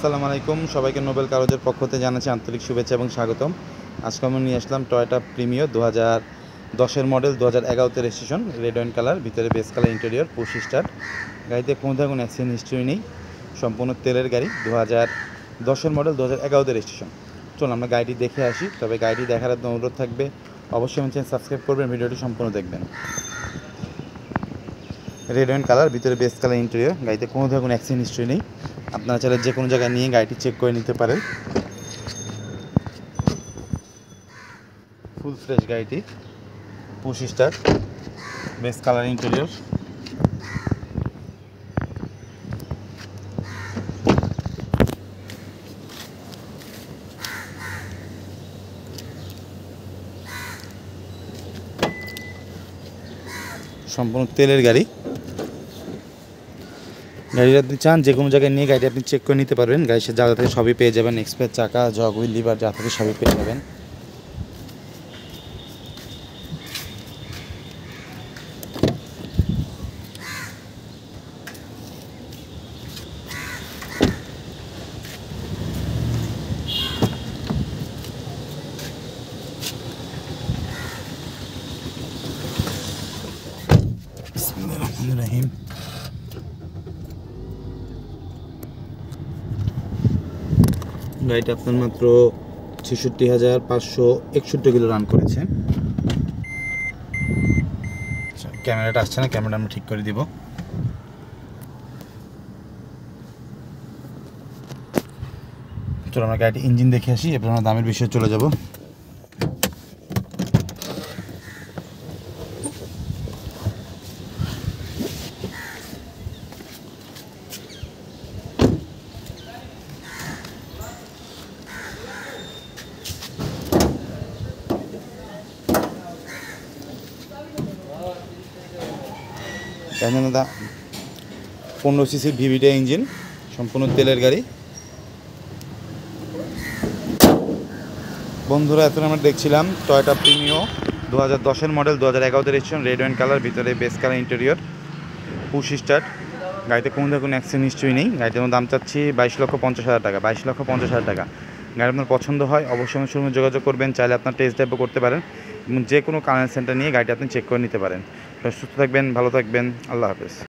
আসসালামু আলাইকুম, সবাইকে নোবেল কারোজের পক্ষ থেকে জানাচ্ছি আন্তরিক শুভেচ্ছা এবং স্বাগতম। আজকে আমি নিয়ে আসলাম টয়োটা প্রিমিও 2010-এর মডেল, 2011-তে রেজিস্ট্রেশন, রেড ওয়াইন কালার, ভিতরে base colour, interior, push start. গাড়িতে কোনো ধরনের অ্যাক্সিডেন্ট হিস্ট্রি নেই, সম্পূর্ণ তেলের গাড়ি, 2010-এর মডেল, 2011-তে রেজিস্ট্রেশন। চলুন আমরা গাড়িটি দেখে আসি। তবে গাড়িটি দেখার আপনার অনুরোধ থাকবে, অবশ্যই আমার চ্যানেল সাবস্ক্রাইব করবেন, ভিডিওটি সম্পূর্ণ দেখবেন। রেড ওয়াইন কালার, ভিতরে বেস কালার, ইন্টেরিয়র। গাড়িতে কোনো ধরনের অ্যাক্সিডেন্ট হিস্ট্রি নেই। আপনারা চাইলে যে কোনো জায়গায় নিয়ে গাড়িটি চেক করে নিতে পারেন। ফুল ফ্রেশ গাড়িটি, push start, base colour, interior. সম্পূর্ণ তেলের গাড়ি। গাড়িটা আপনি চান যে কোনো জায়গায় নিয়ে গাড়িটি আপনি চেক করে নিতে পারবেন। গাড়ির সাথে জায়গা থেকে সবই পেয়ে যাবেন, এক্সপ্রেস চাকা, জগ, হুইল, লিভার, যা থেকে সবই পেয়ে যাবেন। বিসমিল্লাহির-রহমানির-রহিম। গাড়িটা আপনার মাত্র 66,561 কিলো রান করেছে। ক্যামেরাটা আসছে না, ক্যামেরাটা আমরা ঠিক করে দিব। চলো আমরা গাড়িটি ইঞ্জিন দেখে আসি, এরপর আমরা দামের বিষয়ে চলে যাব। দাদা 15 সিসির ভিভিটা ইঞ্জিন, সম্পূর্ণ তেলের গাড়ি। বন্ধুরা, এখন আমরা দেখছিলাম টয়োটা প্রিমিও 2010-এর মডেল, 2011-তে রেজিস্ট্রেশন, রেড ওয়াইন কালার, ভিতরে base colour, interior, push start. গাড়িতে কোনো ধরনের অ্যাক্সিডেন্ট হিস্ট্রি নেই। গাড়িটার দাম চাচ্ছি 22,50,000 টাকা। 22,50,000 টাকা। গাড়ি আপনার পছন্দ হয় অবশ্যই আমার সঙ্গে যোগাযোগ করবেন। চাইলে আপনার টেস্ট ড্রাইভও করতে পারেন এবং যে কোনো কালার সেন্টার নিয়ে গাড়িটা আপনি চেক করে নিতে পারেন। সুস্থ থাকবেন, ভালো থাকবেন, আল্লাহ হাফেজ।